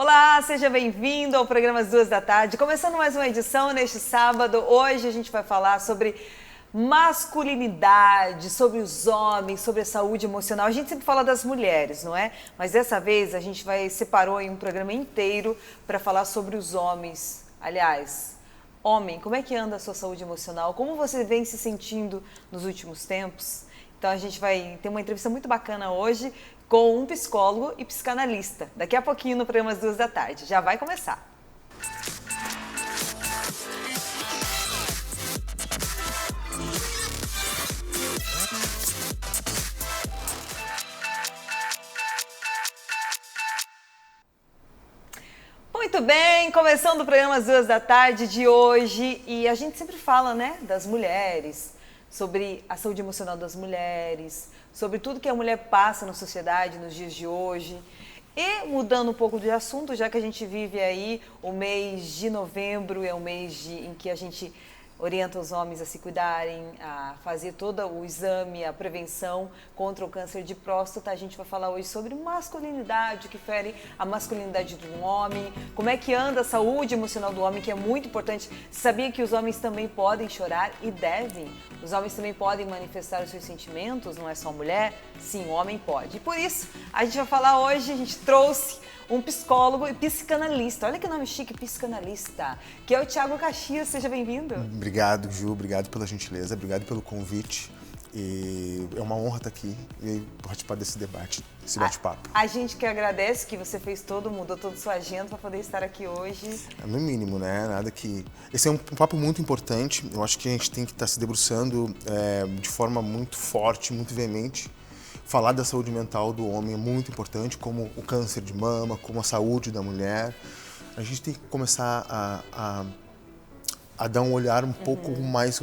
Olá, seja bem-vindo ao programa Às 2 da tarde. Começando mais uma edição neste sábado. Hoje a gente vai falar sobre masculinidade, sobre os homens, sobre a saúde emocional. A gente sempre fala das mulheres, não é? Mas dessa vez a gente separou em um programa inteiro para falar sobre os homens. Aliás, homem, como é que anda a sua saúde emocional? Como você vem se sentindo nos últimos tempos? Então a gente vai ter uma entrevista muito bacana hoje com um psicólogo e psicanalista. Daqui a pouquinho no programa Às 2 da tarde. Já vai começar. Muito bem, começando o programa Às 2 da tarde de hoje. E a gente sempre fala, né, das mulheres, sobre a saúde emocional das mulheres, sobre tudo que a mulher passa na sociedade nos dias de hoje. E mudando um pouco de assunto, já que a gente vive aí o mês de novembro, é um mês em que a gente orienta os homens a se cuidarem, a fazer todo o exame, a prevenção contra o câncer de próstata. A gente vai falar hoje sobre masculinidade, o que fere a masculinidade de um homem, como é que anda a saúde emocional do homem, que é muito importante. Você sabia que os homens também podem chorar e devem? Os homens também podem manifestar os seus sentimentos, não é só mulher? Sim, o homem pode. E por isso, a gente vai falar hoje, a gente trouxe um psicólogo e psicanalista. Olha que nome chique, psicanalista, que é o Thiago Caxias. Seja bem-vindo. Obrigado, Ju. Obrigado pela gentileza. Obrigado pelo convite. E é uma honra estar aqui e participar desse debate, desse bate-papo. A gente que agradece que você mudou toda a sua agenda para poder estar aqui hoje. No mínimo, né? Nada que... Esse é um papo muito importante. Eu acho que a gente tem que estar se debruçando de forma muito forte, muito veemente. Falar da saúde mental do homem é muito importante, como o câncer de mama, como a saúde da mulher. A gente tem que começar a dar um olhar um pouco mais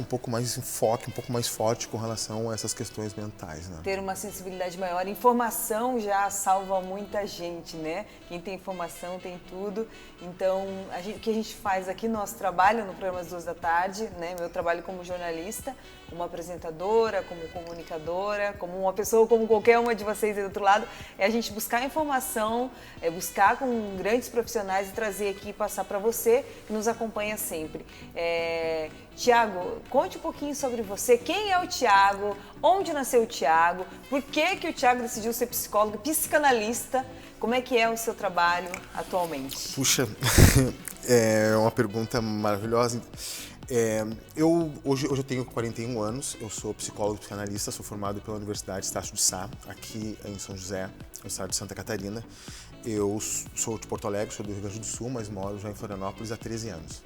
enfoque, um pouco mais forte com relação a essas questões mentais, né? Ter uma sensibilidade maior. Informação já salva muita gente, né? Quem tem informação tem tudo. Então, o que a gente faz aqui, nosso trabalho no programa Às 2 da tarde, né? Meu trabalho como jornalista, como apresentadora, como comunicadora, como uma pessoa, como qualquer uma de vocês aí do outro lado, é a gente buscar informação, buscar com grandes profissionais e trazer aqui e passar para você que nos acompanha sempre. Tiago, conte um pouquinho sobre você. Quem é o Tiago? Onde nasceu o Tiago? Por que o Tiago decidiu ser psicólogo, psicanalista? Como é que é o seu trabalho atualmente? Puxa, é uma pergunta maravilhosa. Hoje eu tenho 41 anos, eu sou psicólogo e psicanalista, sou formado pela Universidade Estácio de Sá, aqui em São José, no estado de Santa Catarina. Eu sou de Porto Alegre, sou do Rio Grande do Sul, mas moro já em Florianópolis há 13 anos.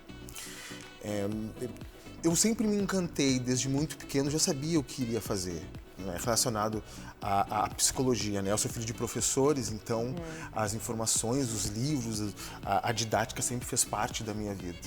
Eu sempre me encantei, desde muito pequeno, já sabia o que iria fazer, né, relacionado à psicologia, né? Eu sou filho de professores, então as informações, os livros, a didática sempre fez parte da minha vida.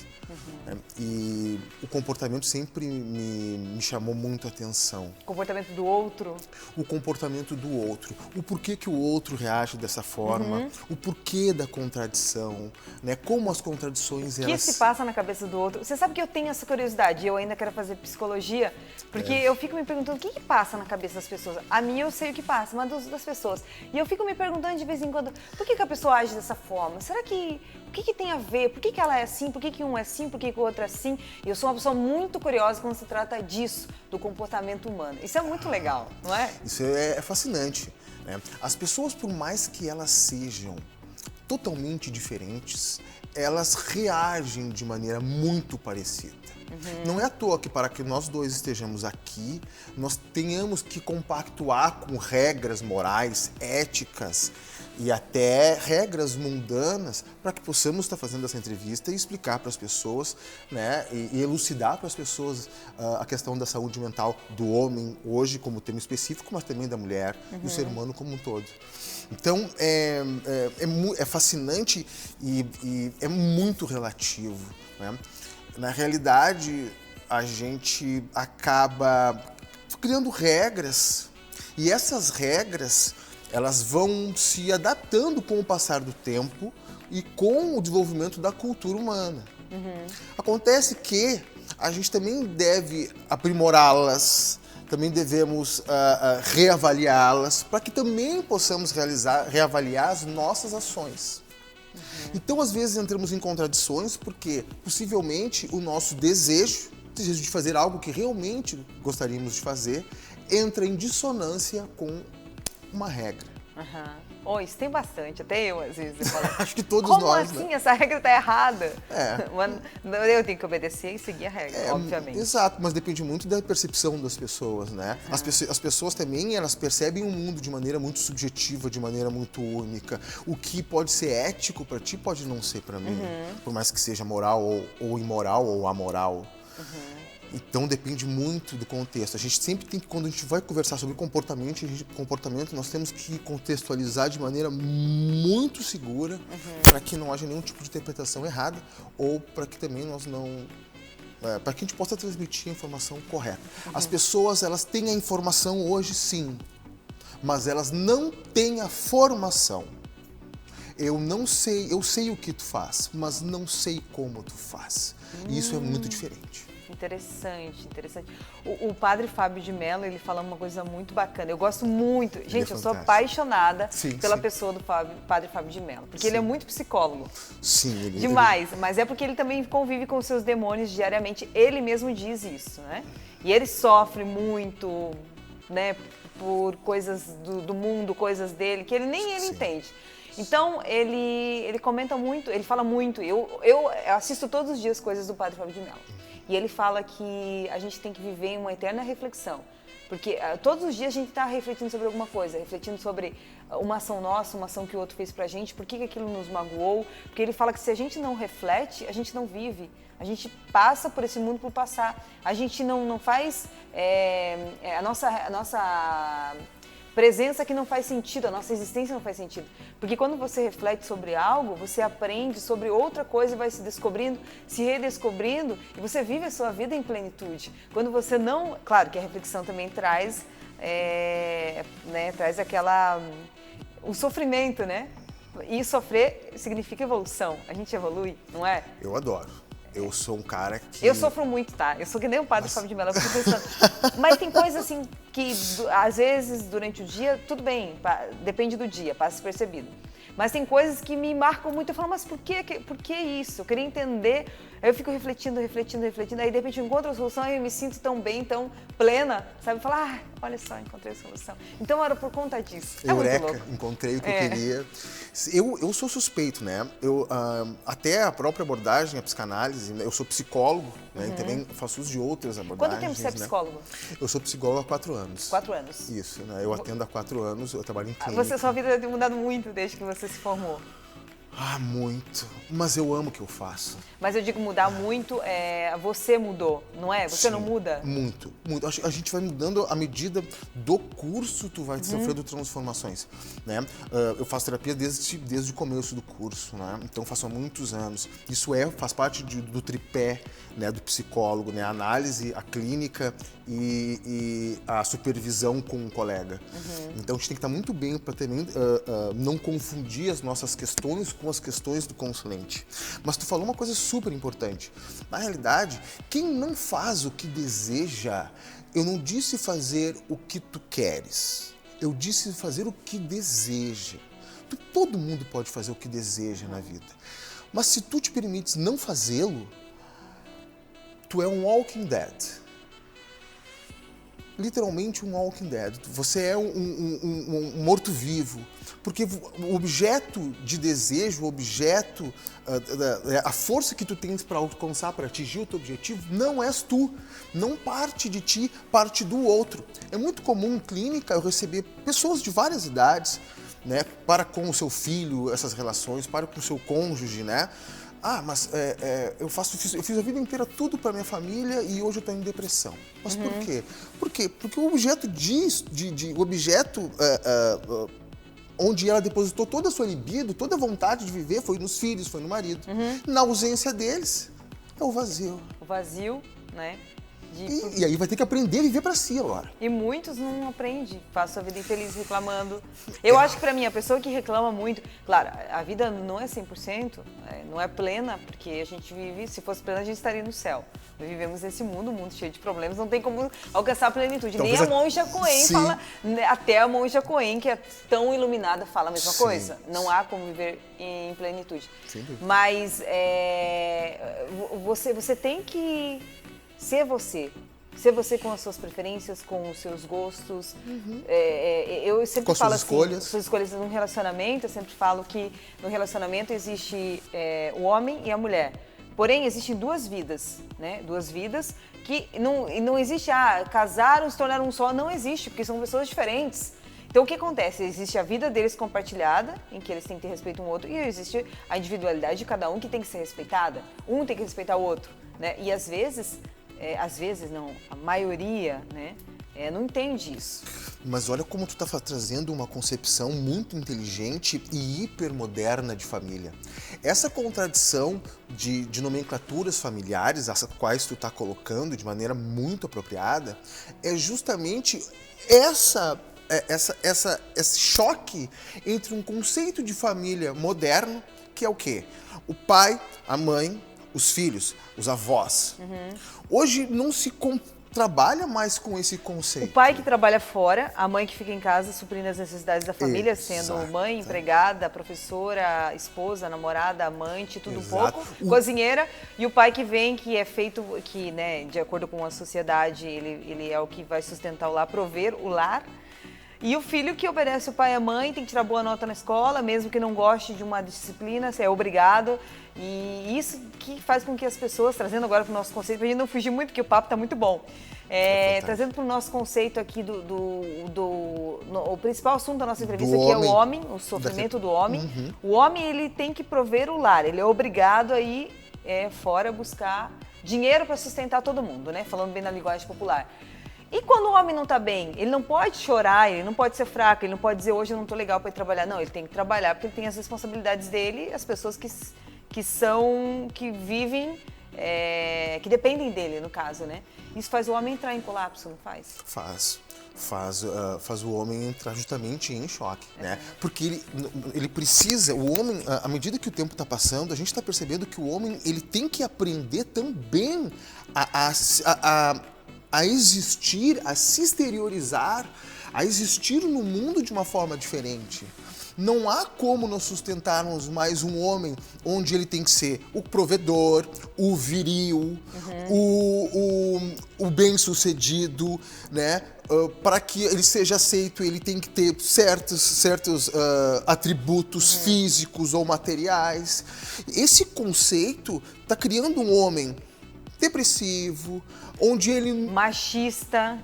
E o comportamento sempre me chamou muito a atenção. O comportamento do outro? O comportamento do outro. O porquê que o outro reage dessa forma, o porquê da contradição, né? Como as contradições... O que se passa na cabeça do outro? Você sabe que eu tenho essa curiosidade, eu ainda quero fazer psicologia, porque eu fico me perguntando o que passa na cabeça das pessoas. A mim eu sei o que passa, mas das pessoas. E eu fico me perguntando de vez em quando, por que a pessoa age dessa forma? Será que... O que tem a ver? Por que ela é assim? Por que um é assim? Por que o outro é assim? E eu sou uma pessoa muito curiosa quando se trata disso, do comportamento humano. Isso é muito legal, não é? Isso é fascinante, né? As pessoas, por mais que elas sejam totalmente diferentes, elas reagem de maneira muito parecida. Não é à toa que para que nós dois estejamos aqui, nós tenhamos que compactuar com regras morais, éticas e até regras mundanas para que possamos estar fazendo essa entrevista e explicar para as pessoas, né, e elucidar para as pessoas a questão da saúde mental do homem hoje como tema específico, mas também da mulher e do ser humano como um todo. Então, é fascinante e é muito relativo, né? Na realidade, a gente acaba criando regras e essas regras, elas vão se adaptando com o passar do tempo e com o desenvolvimento da cultura humana. Acontece que a gente também deve aprimorá-las, também devemos reavaliá-las para que também possamos reavaliar as nossas ações. Então, às vezes, entramos em contradições porque, possivelmente, o nosso desejo de fazer algo que realmente gostaríamos de fazer, entra em dissonância com uma regra. Oh, isso tem bastante, até eu às vezes eu falo, Acho que todos como nós, assim? né? Essa regra tá errada. É. Eu tenho que obedecer e seguir a regra, obviamente. Exato, mas depende muito da percepção das pessoas, né? As pessoas também, elas percebem o mundo de maneira muito subjetiva, de maneira muito única. O que pode ser ético para ti pode não ser para mim, por mais que seja moral ou imoral ou amoral. Então depende muito do contexto. A gente sempre tem que, quando a gente vai conversar sobre comportamento, nós temos que contextualizar de maneira muito segura para que não haja nenhum tipo de interpretação errada ou para que também nós não... para que a gente possa transmitir a informação correta. As pessoas, elas têm a informação hoje, sim, mas elas não têm a formação. Eu sei o que tu faz, mas não sei como tu faz. E isso é muito diferente. Interessante. O padre Fábio de Mello, ele fala uma coisa muito bacana. Eu gosto muito, gente, eu sou apaixonada pela pessoa do padre Fábio de Mello, porque ele é muito psicólogo. Sim, demais, mas é porque ele também convive com os seus demônios diariamente. Ele mesmo diz isso, né? E ele sofre muito, né, por coisas do mundo, coisas dele, que ele nem ele entende. Então, ele comenta muito, ele fala muito. Eu assisto todos os dias coisas do padre Fábio de Mello. E ele fala que a gente tem que viver em uma eterna reflexão. Porque todos os dias a gente está refletindo sobre alguma coisa, refletindo sobre uma ação nossa, uma ação que o outro fez pra gente, por que aquilo nos magoou. Porque ele fala que se a gente não reflete, a gente não vive. A gente passa por esse mundo por passar. A gente não faz a nossa presença que não faz sentido, a nossa existência não faz sentido. Porque quando você reflete sobre algo, você aprende sobre outra coisa e vai se descobrindo, se redescobrindo, e você vive a sua vida em plenitude. Quando você não... Claro que a reflexão também traz, traz o sofrimento, né? E sofrer significa evolução. A gente evolui, não é? Eu adoro. Eu sou um cara que... Eu sofro muito, tá? Eu sou que nem o padre Fábio de Mello, eu fico pensando. Mas tem coisas assim que, às vezes, durante o dia, tudo bem, depende do dia, passa despercebido. Mas tem coisas que me marcam muito. Eu falo, mas por que isso? Eu queria entender. Aí eu fico refletindo. Aí, de repente, eu encontro a solução e eu me sinto tão bem, tão plena, sabe? Falar, olha só, encontrei a solução. Então, era por conta disso. Eureka, muito louco. Encontrei o que eu queria. Eu sou suspeito, né? Até a própria abordagem, a psicanálise, né? Eu sou psicólogo, né? E também faço uso de outras abordagens. Quanto tempo você é psicólogo? Eu sou psicólogo há 4 anos. 4 anos? Isso, né? Eu atendo há 4 anos, eu trabalho em clínica. Sua vida deve ter mudado muito desde que você se formou. Muito. Mas eu amo o que eu faço. Mas eu digo mudar muito, você mudou, não é? Você não muda? Muito. A gente vai mudando à medida do curso, tu vai sofrendo transformações, né? Eu faço terapia desde o começo do curso, né? Então faço há muitos anos. Isso faz parte do tripé, né, do psicólogo, né? A análise, a clínica e a supervisão com um colega. Então a gente tem que estar muito bem para também não confundir as nossas questões com as questões do consulente. Mas tu falou uma coisa super importante. Na realidade, quem não faz o que deseja, eu não disse fazer o que tu queres. Eu disse fazer o que deseja. Todo mundo pode fazer o que deseja na vida. Mas se tu te permites não fazê-lo, tu é um walking dead. Literalmente um walking dead. Você é um morto-vivo. Porque o objeto de desejo, o objeto, a força que tu tens para alcançar, para atingir o teu objetivo, não és tu. Não parte de ti, parte do outro. É muito comum em clínica eu receber pessoas de várias idades, né, para com o seu filho, essas relações, para com o seu cônjuge, né? Mas eu fiz a vida inteira tudo para minha família e hoje eu estou em depressão. Mas por quê? Por quê? Porque o objeto onde ela depositou toda a sua libido, toda a vontade de viver, foi nos filhos, foi no marido. Na ausência deles, é o vazio. O vazio, né? E aí vai ter que aprender a viver para si agora. E muitos não aprendem, passam a vida infeliz reclamando. Eu acho que para mim, a pessoa que reclama muito... Claro, a vida não é 100%, não é plena, porque a gente vive... Se fosse plena, a gente estaria no céu. Nós vivemos nesse mundo, um mundo cheio de problemas, não tem como alcançar a plenitude. Nem a monja Coen fala... Até a monja Coen, que é tão iluminada, fala a mesma coisa. Não há como viver em plenitude. Mas você tem que... Ser você com as suas preferências, com os seus gostos. Eu sempre com falo suas assim, escolhas. Suas escolhas num relacionamento, eu sempre falo que no relacionamento existe o homem e a mulher. Porém, existem duas vidas, né? Duas vidas que não existe, casaram, se tornaram um só, não existe, porque são pessoas diferentes. Então, o que acontece? Existe a vida deles compartilhada, em que eles têm que ter respeito um ao outro, e existe a individualidade de cada um que tem que ser respeitada. Um tem que respeitar o outro, né? E às vezes não, a maioria, né, não entende isso. Mas olha como tu tá trazendo uma concepção muito inteligente e hipermoderna de família. Essa contradição de nomenclaturas familiares, as quais tu tá colocando de maneira muito apropriada, é justamente esse choque entre um conceito de família moderno, que é o quê? O pai, a mãe, os filhos, os avós. Hoje não se trabalha mais com esse conceito. O pai que trabalha fora, a mãe que fica em casa suprindo as necessidades da família, sendo mãe, empregada, professora, esposa, namorada, amante, tudo um pouco, cozinheira, e o pai que vem, que é feito, que, né, de acordo com a sociedade, ele é o que vai sustentar o lar, prover o lar. E o filho que obedece o pai e a mãe, tem que tirar boa nota na escola, mesmo que não goste de uma disciplina, você é obrigado. E isso que faz com que as pessoas, trazendo agora para o nosso conceito, para a gente não fugir muito, porque o papo está muito bom. Trazendo para o nosso conceito aqui o principal assunto da nossa entrevista, que é o homem, o sofrimento do homem. O homem, ele tem que prover o lar, ele é obrigado a ir fora buscar dinheiro para sustentar todo mundo, né? Falando bem na linguagem popular. E quando o homem não está bem, ele não pode chorar, ele não pode ser fraco, ele não pode dizer hoje eu não estou legal para ir trabalhar. Não, ele tem que trabalhar porque ele tem as responsabilidades dele, as pessoas que vivem, que dependem dele, no caso, né? Isso faz o homem entrar em colapso, não faz? Faz o homem entrar justamente em choque, né? Porque ele precisa, o homem, à medida que o tempo está passando, a gente está percebendo que o homem, ele tem que aprender também a existir, a se exteriorizar, a existir no mundo de uma forma diferente. Não há como nós sustentarmos mais um homem onde ele tem que ser o provedor, o viril, o bem-sucedido, né? Para que ele seja aceito, ele tem que ter certos atributos físicos ou materiais. Esse conceito está criando um homem depressivo, onde ele... Machista,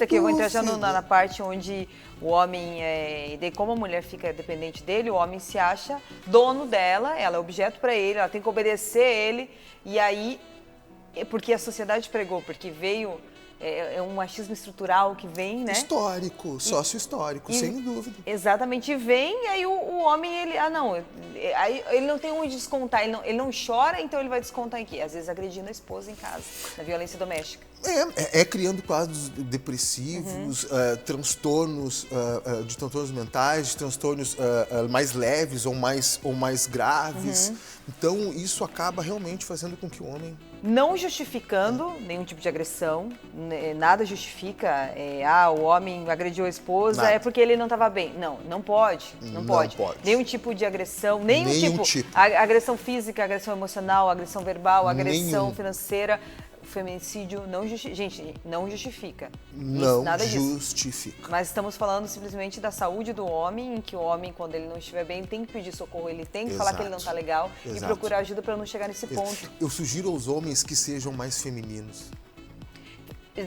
que eu vou entrar já na parte onde o homem, como a mulher fica dependente dele, o homem se acha dono dela, ela é objeto para ele, ela tem que obedecer a ele, e aí, porque a sociedade pregou, porque veio... É um machismo estrutural que vem, né? Histórico, sócio-histórico, sem dúvida. Exatamente, vem e aí o homem, ele não tem onde descontar, ele não chora, então ele vai descontar em quê? Às vezes agredindo a esposa em casa, na violência doméstica. Criando quadros depressivos, transtornos mentais, transtornos mais leves ou mais graves. Então, isso acaba realmente fazendo com que o homem... Não justificando nenhum tipo de agressão, nada justifica, o homem agrediu a esposa, é porque ele não estava bem. Não pode. Nenhum tipo de agressão, nenhum tipo. Agressão física, agressão emocional, agressão verbal, agressão financeira... O feminicídio não justifica. Nada justifica. Disso. Mas estamos falando simplesmente da saúde do homem, em que o homem, quando ele não estiver bem, tem que pedir socorro, ele tem que falar que ele não está legal e procurar ajuda para não chegar nesse ponto. Eu sugiro aos homens que sejam mais femininos.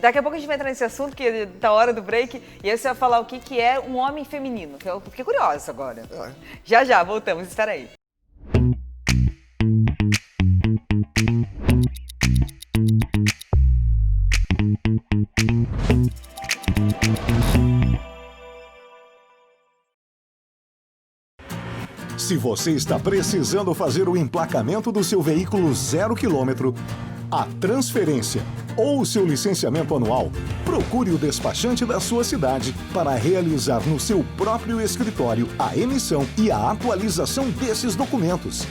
Daqui a pouco a gente vai entrar nesse assunto, que está a hora do break, e aí você vai falar o que é um homem feminino, que eu fiquei curiosa agora. Já, voltamos, espera aí. Se você está precisando fazer o emplacamento do seu veículo 0 km, a transferência ou o seu licenciamento anual, procure o despachante da sua cidade para realizar no seu próprio escritório a emissão e a atualização desses documentos.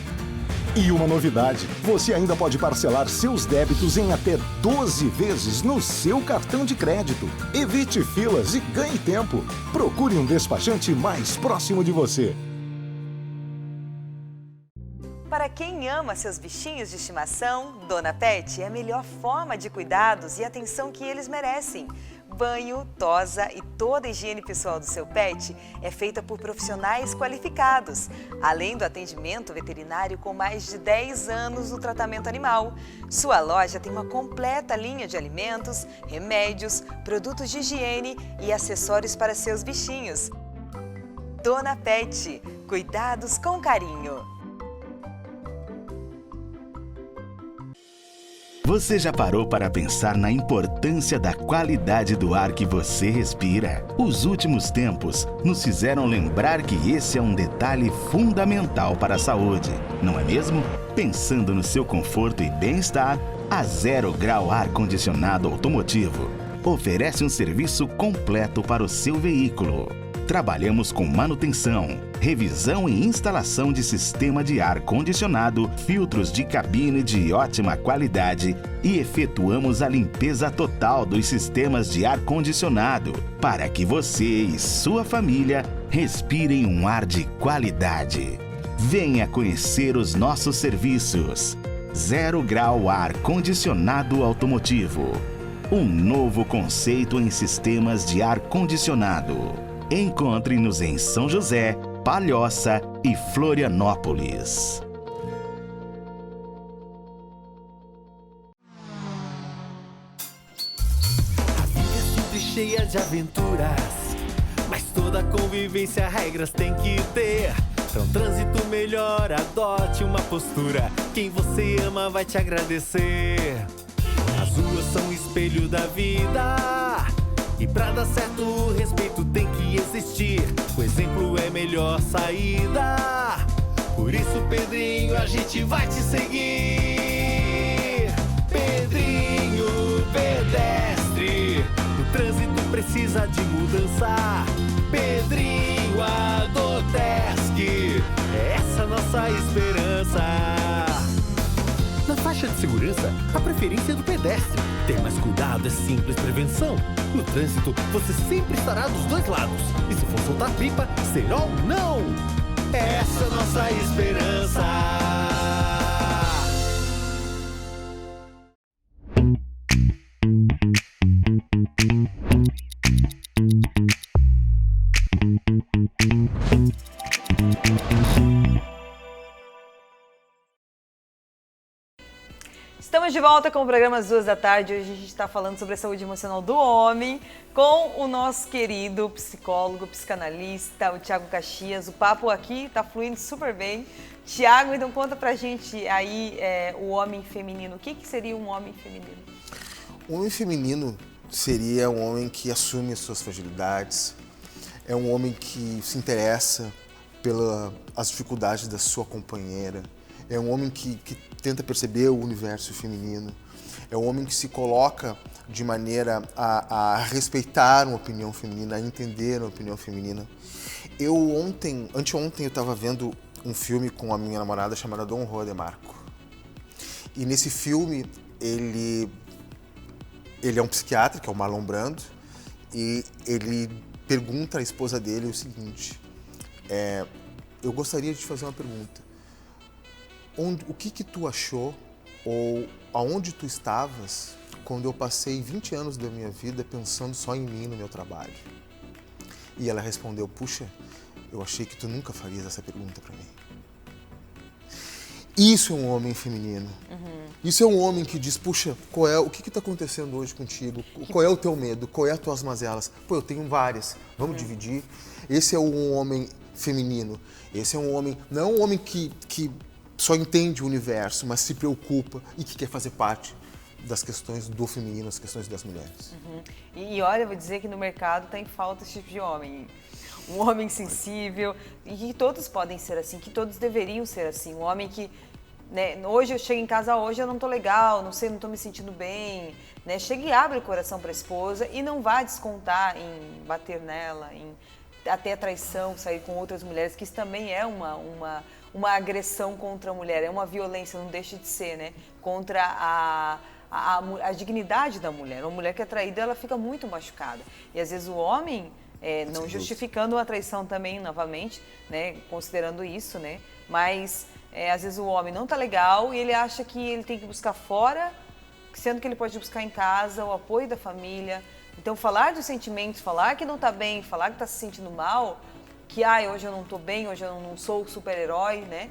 E uma novidade, você ainda pode parcelar seus débitos em até 12 vezes no seu cartão de crédito. Evite filas e ganhe tempo. Procure um despachante mais próximo de você. Para quem ama seus bichinhos de estimação, Dona Pet é a melhor forma de cuidados e atenção que eles merecem. Banho, tosa e toda a higiene pessoal do seu pet é feita por profissionais qualificados, além do atendimento veterinário com mais de 10 anos no tratamento animal. Sua loja tem uma completa linha de alimentos, remédios, produtos de higiene e acessórios para seus bichinhos. Dona Pet, cuidados com carinho. Você já parou para pensar na importância da qualidade do ar que você respira? Os últimos tempos nos fizeram lembrar que esse é um detalhe fundamental para a saúde, não é mesmo? Pensando no seu conforto e bem-estar, a Zero Grau Ar Condicionado Automotivo oferece um serviço completo para o seu veículo. Trabalhamos com manutenção, revisão e instalação de sistema de ar condicionado, filtros de cabine de ótima qualidade e efetuamos a limpeza total dos sistemas de ar condicionado para que você e sua família respirem um ar de qualidade. Venha conhecer os nossos serviços. Zero Grau Ar Condicionado Automotivo. Um novo conceito em sistemas de ar condicionado. Encontre-nos em São José, Palhoça e Florianópolis. A vida é sempre cheia de aventuras, mas toda convivência regras tem que ter. Pra um trânsito melhor, adote uma postura. Quem você ama vai te agradecer. As ruas são o espelho da vida. E pra dar certo o respeito tem que existir. O exemplo é a melhor saída. Por isso, Pedrinho, a gente vai te seguir. Pedrinho pedestre, o trânsito precisa de mudança. Pedrinho Adotesc, é essa nossa esperança. Na faixa de segurança, a preferência é do pedestre. Ter mais cuidado é simples prevenção. No trânsito, você sempre estará dos dois lados. E se for soltar pipa, será ou não? Essa é a nossa esperança. Estamos de volta com o programa às 2 da tarde. Hoje a gente está falando sobre a saúde emocional do homem com o nosso querido psicólogo, psicanalista, o Thiago Caxias. O papo aqui está fluindo super bem. Thiago, então conta pra gente aí o homem feminino. O que seria um homem feminino? O homem feminino seria um homem que assume as suas fragilidades, é um homem que se interessa pelas dificuldades da sua companheira, é um homem que tenta perceber o universo feminino, é um homem que se coloca de maneira a respeitar uma opinião feminina, a entender uma opinião feminina. Anteontem eu estava vendo um filme com a minha namorada chamada Dom Juan de Marco. E nesse filme ele é um psiquiatra, que é o Marlon Brando, e ele pergunta à esposa dele o seguinte: eu gostaria de te fazer uma pergunta. O que tu achou ou aonde tu estavas quando eu passei 20 anos da minha vida pensando só em mim no meu trabalho? E ela respondeu: puxa, eu achei que tu nunca farias essa pergunta para mim. Isso é um homem feminino. Uhum. Isso é um homem que diz: puxa, o que está acontecendo hoje contigo? Qual é o teu medo? Qual é as tuas mazelas? Pô, eu tenho várias, vamos dividir. Esse é um homem feminino. Esse é um homem, não é um homem que só entende o universo, mas se preocupa e que quer fazer parte das questões do feminino, das questões das mulheres. Uhum. E olha, eu vou dizer que no mercado está em falta esse tipo de homem. Um homem sensível, e que todos podem ser assim, que todos deveriam ser assim. Um homem que né? Hoje eu chego em casa, hoje eu não tô legal, não sei, não tô me sentindo bem, né? Chega e abre o coração para a esposa e não vá descontar em bater nela, em até a traição, sair com outras mulheres, que isso também é uma agressão contra a mulher, é uma violência, não deixa de ser, né? Contra a dignidade da mulher. Uma mulher que é traída, ela fica muito machucada. E às vezes o homem, não justificando a traição também, novamente, né? Considerando isso, né? Mas às vezes o homem não tá legal e ele acha que ele tem que buscar fora, sendo que ele pode buscar em casa o apoio da família. Então, falar dos sentimentos, falar que não tá bem, falar que tá se sentindo mal, que hoje eu não tô bem, hoje eu não sou o super-herói, né?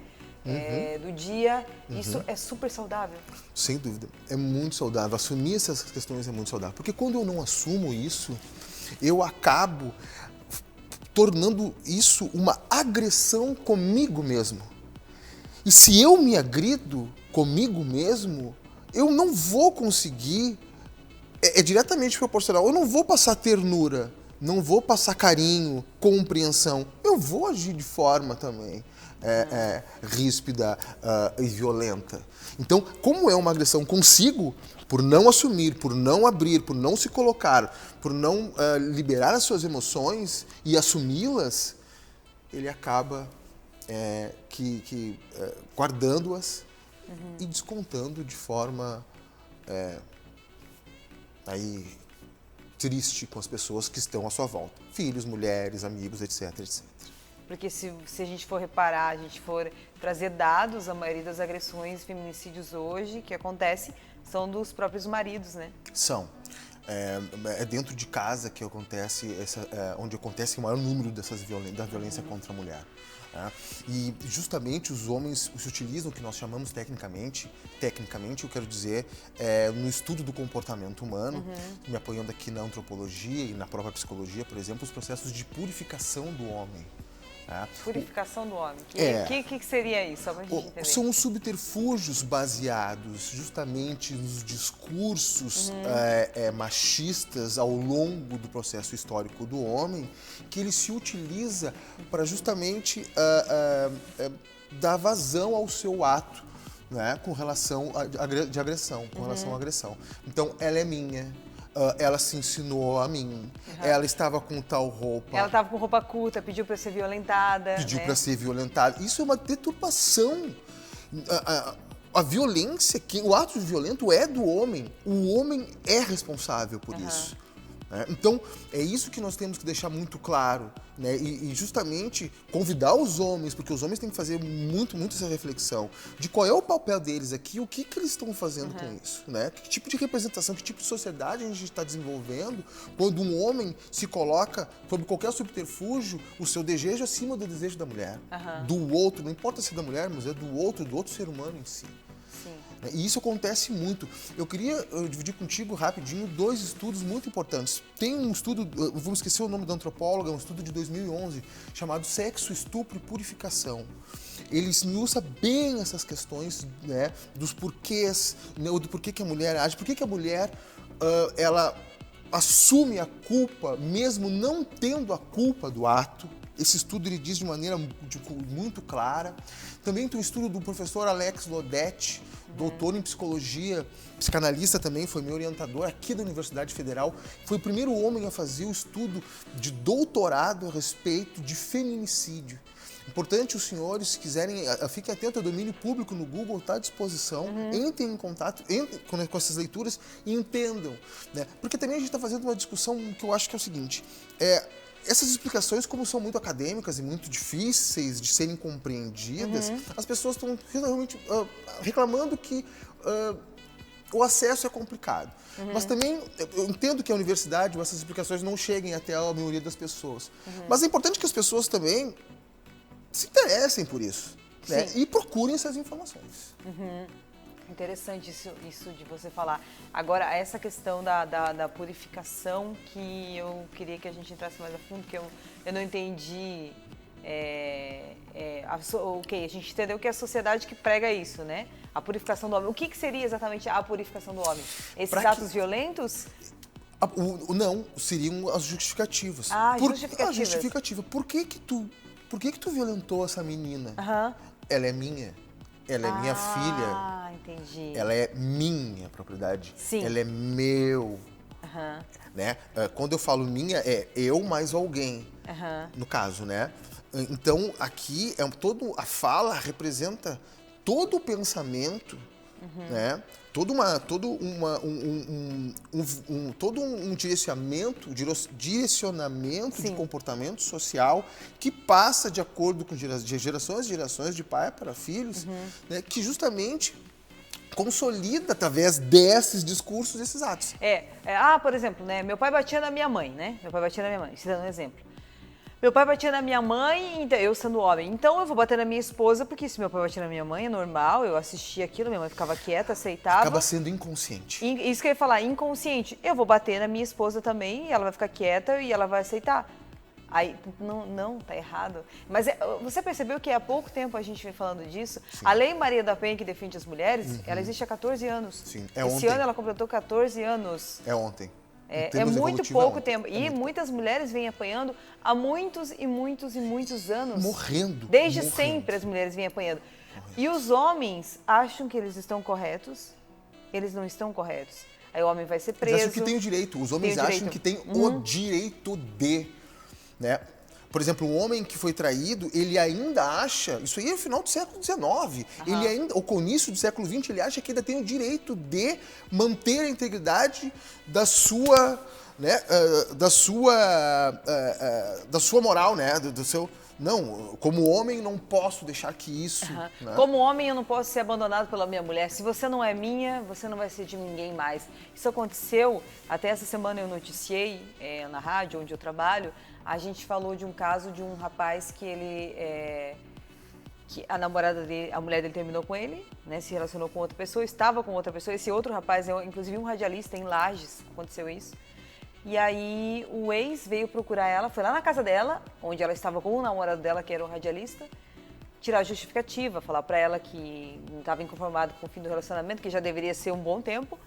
Do dia, isso é super saudável. Sem dúvida, é muito saudável. Assumir essas questões é muito saudável. Porque quando eu não assumo isso, eu acabo tornando isso uma agressão comigo mesmo. E se eu me agrido comigo mesmo, eu não vou conseguir, é diretamente proporcional, eu não vou passar ternura, não vou passar carinho, compreensão, eu vou agir de forma também ríspida e violenta. Então, como é uma agressão consigo, por não assumir, por não abrir, por não se colocar, por não liberar as suas emoções e assumi-las, ele acaba guardando-as e descontando de forma triste com as pessoas que estão à sua volta. Filhos, mulheres, amigos, etc, etc. Porque se a gente for reparar, a gente for trazer dados, a maioria das agressões, feminicídios hoje que acontecem são dos próprios maridos, né? São. É dentro de casa que acontece, onde acontece o maior número da violência contra a mulher. E justamente os homens se utilizam o que nós chamamos tecnicamente eu quero dizer, no estudo do comportamento humano, me apoiando aqui na antropologia e na própria psicologia, por exemplo, os processos de purificação do homem. Purificação do homem. Que seria isso? Só pra gente entender. São os subterfúgios baseados justamente nos discursos machistas ao longo do processo histórico do homem, que ele se utiliza para justamente dar vazão ao seu ato, né, com relação de agressão, com relação à agressão. Então, ela é minha. Ela se ensinou a mim, ela estava com tal roupa. Ela estava com roupa curta, pediu para ser violentada. Pediu para ser violentada. Isso é uma deturpação. A violência, o ato violento é do homem. O homem é responsável por isso. Então, é isso que nós temos que deixar muito claro, né? E justamente convidar os homens, porque os homens têm que fazer muito essa reflexão de qual é o papel deles aqui, o que eles estão fazendo com isso, né? Que tipo de representação, que tipo de sociedade a gente está desenvolvendo quando um homem se coloca, sob qualquer subterfúgio, o seu desejo acima do desejo da mulher, do outro, não importa se é da mulher, mas é do outro ser humano em si. E isso acontece muito. Eu queria dividir contigo rapidinho 2 estudos muito importantes. Tem um estudo, vamos esquecer o nome da antropóloga, um estudo de 2011, chamado Sexo, Estupro e Purificação. Ele esmiuça bem essas questões, né, dos porquês, né, do porquê que a mulher age, porquê que a mulher ela assume a culpa, mesmo não tendo a culpa do ato. Esse estudo ele diz de maneira muito clara. Também tem um estudo do professor Alex Lodetti, doutor em psicologia, psicanalista também, foi meu orientador aqui da Universidade Federal. Foi o primeiro homem a fazer o estudo de doutorado a respeito de feminicídio. Importante os senhores, se quiserem, fiquem atentos ao domínio público no Google, está à disposição, entrem em contato com essas leituras e entendam, né? Porque também a gente está fazendo uma discussão que eu acho que é o seguinte, essas explicações, como são muito acadêmicas e muito difíceis de serem compreendidas, as pessoas estão realmente reclamando que o acesso é complicado. Mas também, eu entendo que a universidade ou essas explicações não cheguem até a maioria das pessoas. Mas é importante que as pessoas também se interessem por isso, né? E procurem essas informações. Interessante isso de você falar. Agora, essa questão da purificação, que eu queria que a gente entrasse mais a fundo, que eu não entendi. A gente entendeu que é a sociedade que prega isso, né? A purificação do homem. O que seria exatamente a purificação do homem? Esses atos violentos? Não, seriam as justificativas. Justificativas. A justificativa. Por que que tu violentou essa menina? Ela é minha. ela é minha filha, Ah, entendi. ela é minha propriedade, Sim. ela é meu, Aham, né? Quando eu falo minha, é eu mais alguém, aham. no caso, né? Então, aqui, a fala representa todo o pensamento, né? Todo um direcionamento de Sim. comportamento social que passa de acordo com gerações e gerações de pai para filhos, né? Que justamente consolida através desses discursos, esses atos. Por exemplo, né? Meu pai batia na minha mãe, né? Meu pai batia na minha mãe, citando um exemplo. Meu pai batia na minha mãe, então, eu sendo homem. Então eu vou bater na minha esposa, porque se meu pai batia na minha mãe, é normal, eu assistia aquilo, minha mãe ficava quieta, aceitava. Acaba sendo inconsciente. Isso que eu ia falar, inconsciente. Eu vou bater na minha esposa também, e ela vai ficar quieta e ela vai aceitar. Aí, não, tá errado. Mas você percebeu que há pouco tempo a gente vem falando disso? Sim. A Lei Maria da Penha, que defende as mulheres, ela existe há 14 anos. Sim, Esse ontem. ano ela completou 14 anos. É ontem. É Temos muito evolutiva pouco ontem. tempo. E muitas mulheres vêm apanhando há muitos e muitos e muitos anos. Morrendo. Desde morrendo. sempre as mulheres vêm apanhando. E os homens acham que eles estão corretos, eles não estão corretos. Aí o homem vai ser preso. Eles acham que tem o direito. Os homens Tem o acham direito. que tem o direito de, né? Por exemplo, um homem que foi traído, ele ainda acha, isso aí é no final do século XIX, ele ainda, ou com o início do século XX, ele acha que ainda tem o direito de manter a integridade da sua, né, da sua moral, né, do seu... Não, como homem não posso deixar que isso... Né? Como homem eu não posso ser abandonado pela minha mulher. Se você não é minha, você não vai ser de ninguém mais. Isso aconteceu, até essa semana eu noticiei na rádio onde eu trabalho, a gente falou de um caso de um rapaz que ele... que a namorada dele, a mulher dele terminou com ele, né, se relacionou com outra pessoa, estava com outra pessoa. Esse outro rapaz é inclusive um radialista em Lages, aconteceu isso. E aí o ex veio procurar ela, foi lá na casa dela, onde ela estava com o namorado dela, que era um radialista, tirar a justificativa, falar pra ela que não estava inconformado com o fim do relacionamento, que já deveria ser um bom tempo.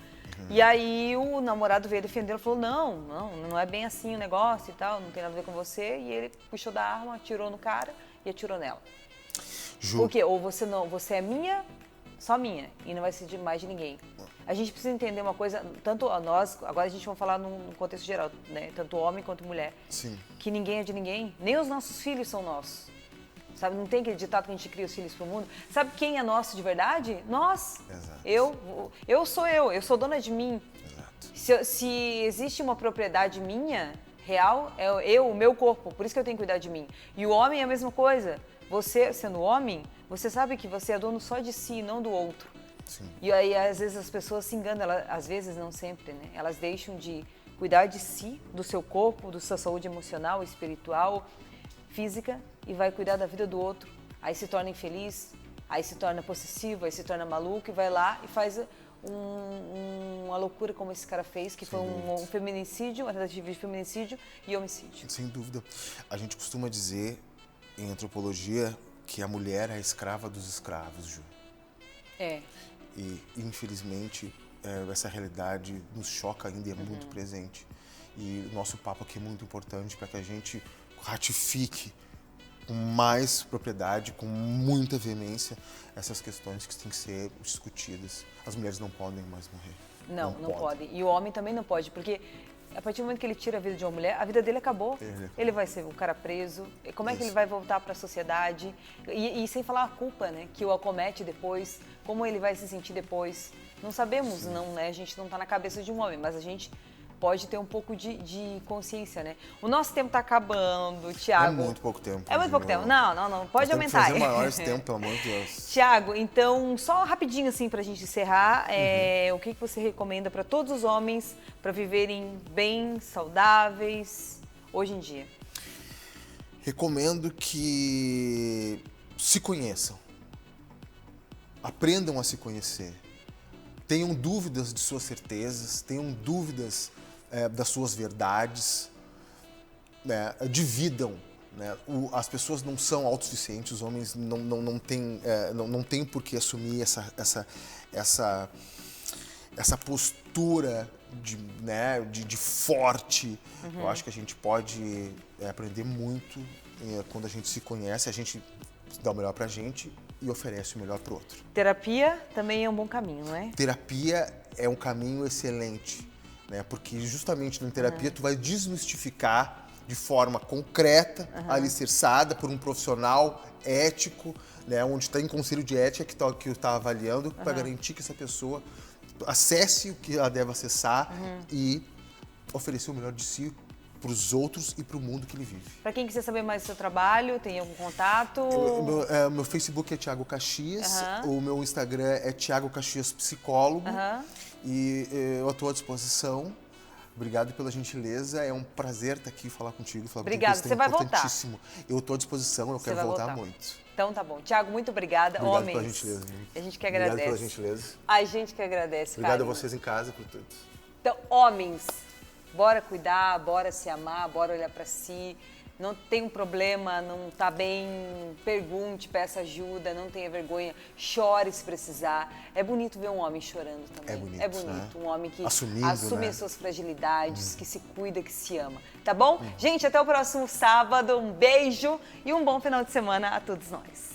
E aí o namorado veio defender, falou, não é bem assim o negócio e tal, não tem nada a ver com você. E ele puxou da arma, atirou no cara e atirou nela. Ju. Por quê? Ou você é minha, só minha, e não vai ser de mais de ninguém. A gente precisa entender uma coisa, tanto nós, agora a gente vai falar num contexto geral, né? Tanto homem quanto mulher. Sim. Que ninguém é de ninguém, nem os nossos filhos são nossos. Sabe, não tem aquele ditado que a gente cria os filhos pro mundo. Sabe quem é nosso de verdade? Nós. Exato. Eu sou dona de mim. Exato. Se existe uma propriedade minha, real, é o meu corpo, por isso que eu tenho que cuidar de mim. E o homem é a mesma coisa. Você, sendo homem, você sabe que você é dono só de si, não do outro. Sim. E aí, às vezes, as pessoas se enganam, às vezes, não sempre, né? Elas deixam de cuidar de si, do seu corpo, da sua saúde emocional, espiritual, física, e vai cuidar da vida do outro. Aí se torna infeliz, aí se torna possessivo, aí se torna maluco e vai lá e faz uma loucura como esse cara fez, que foi um feminicídio, uma tentativa de feminicídio e homicídio. Sem dúvida. A gente costuma dizer, em antropologia, que a mulher é a escrava dos escravos, Ju. E, infelizmente, essa realidade nos choca ainda e é muito presente. E o nosso papo aqui é muito importante para que a gente ratifique com mais propriedade, com muita veemência, essas questões que têm que ser discutidas. As mulheres não podem mais morrer. Não pode. E o homem também não pode, porque a partir do momento que ele tira a vida de uma mulher, a vida dele acabou. Ele vai ser um cara preso. Como é que ele vai voltar para a sociedade? E sem falar a culpa, né, que o acomete depois, como ele vai se sentir depois. Não sabemos, não, né? A gente não está na cabeça de um homem, mas a gente pode ter um pouco de consciência, né? O nosso tempo está acabando, Thiago. É muito pouco tempo. É muito pouco tempo. Não. Pode Nós aumentar. Temos que fazer maior esse tempo, pelo amor de Deus. Thiago, então, só rapidinho assim pra gente encerrar, o que você recomenda para todos os homens para viverem bem, saudáveis, hoje em dia? Recomendo que se conheçam. Aprendam a se conhecer. Tenham dúvidas de suas certezas, tenham dúvidas das suas verdades, né? Dividam. Né? As pessoas não são autossuficientes, os homens não têm por que assumir essa postura de forte. Eu acho que a gente pode aprender muito quando a gente se conhece, a gente dá o melhor pra gente e oferece o melhor para o outro. Terapia também é um bom caminho, não é? Terapia é um caminho excelente, né? Porque justamente na terapia tu vai desmistificar de forma concreta, alicerçada por um profissional ético, né? Onde está em conselho de ética que está avaliando, para garantir que essa pessoa acesse o que ela deve acessar e oferecer o melhor de si para os outros e para o mundo que ele vive. Para quem quiser saber mais do seu trabalho, tem algum contato? Meu Facebook é Thiago Caxias, o meu Instagram é Thiago Caxias Psicólogo e eu estou à disposição. Obrigado pela gentileza, é um prazer estar aqui e falar contigo. Obrigada, você vai voltar. Eu estou à disposição, eu quero voltar muito. Então tá bom. Thiago, muito obrigada. Obrigado Homens, pela gentileza, gente. a gente que agradece. Obrigado pela gentileza. A gente que agradece, Obrigado Caio. a vocês em casa por tudo. Então, homens, bora cuidar, bora se amar, bora olhar pra si. Não tem um problema, não tá bem, pergunte, peça ajuda, não tenha vergonha, chore se precisar. É bonito ver um homem chorando também. É bonito, né? né? Um homem que Assumindo, assume né? as suas fragilidades, que se cuida, que se ama. Tá bom? Gente, até o próximo sábado. Um beijo e um bom final de semana a todos nós.